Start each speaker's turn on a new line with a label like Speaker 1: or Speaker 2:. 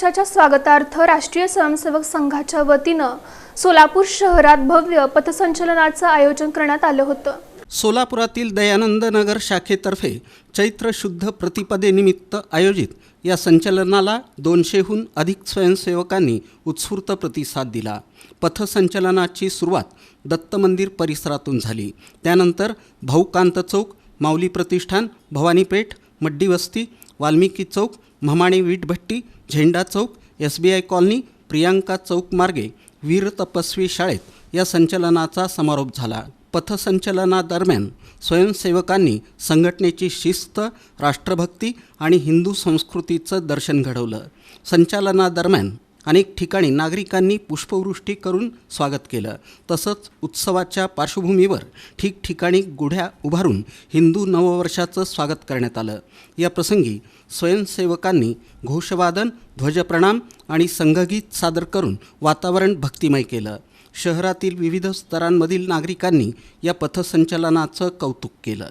Speaker 1: नववर्षाच्या स्वागतार्थ राष्ट्रीय स्वयंसेवक संघाच्या वतीनं सोलापूर शहरात भव्य पथसंचलनाचं आयोजन करण्यात आलं होतं।
Speaker 2: सोलापुरातील दयानंद नगर शाखेतर्फे चैत्र शुद्ध प्रतिपदेनिमित्त आयोजित या संचलनाला 200हून अधिक स्वयंसेवकांनी उत्स्फूर्त प्रतिसाद दिला। पथसंचलनाची सुरुवात दत्त मंदिर परिसरातून झाली। त्यानंतर भाऊकांत चौक, माऊली प्रतिष्ठान, भवानीपेठ, मड्डी वस्ती, वाल्मिकी चौक, म्हामाणे वीटभट्टी, झेंडा चौक, SBI कॉलनी, प्रियांका चौक मार्गे वीर तपस्वी शाळेत या संचलनाचा समारोप झाला। पथसंचलनादरम्यान स्वयंसेवकांनी संघटनेची शिस्त, राष्ट्रभक्ती आणि हिंदू संस्कृतीचं दर्शन घडवलं। संचलनादरम्यान अनेक ठिकाणी नागरिकांनी पुष्पवृष्टी करून स्वागत केलं। तसंच उत्सवाच्या पार्श्वभूमीवर ठिकठिकाणी गुढ्या उभारून हिंदू नववर्षाचं स्वागत करण्यात आलं। या प्रसंगी स्वयंसेवकांनी घोषवादन, ध्वजप्रणाम आणि संघगीत सादर करून वातावरण भक्तिमय केलं। शहरातील विविध स्तरांमधील नागरिकांनी या पथसंचलनाचं कौतुक केलं।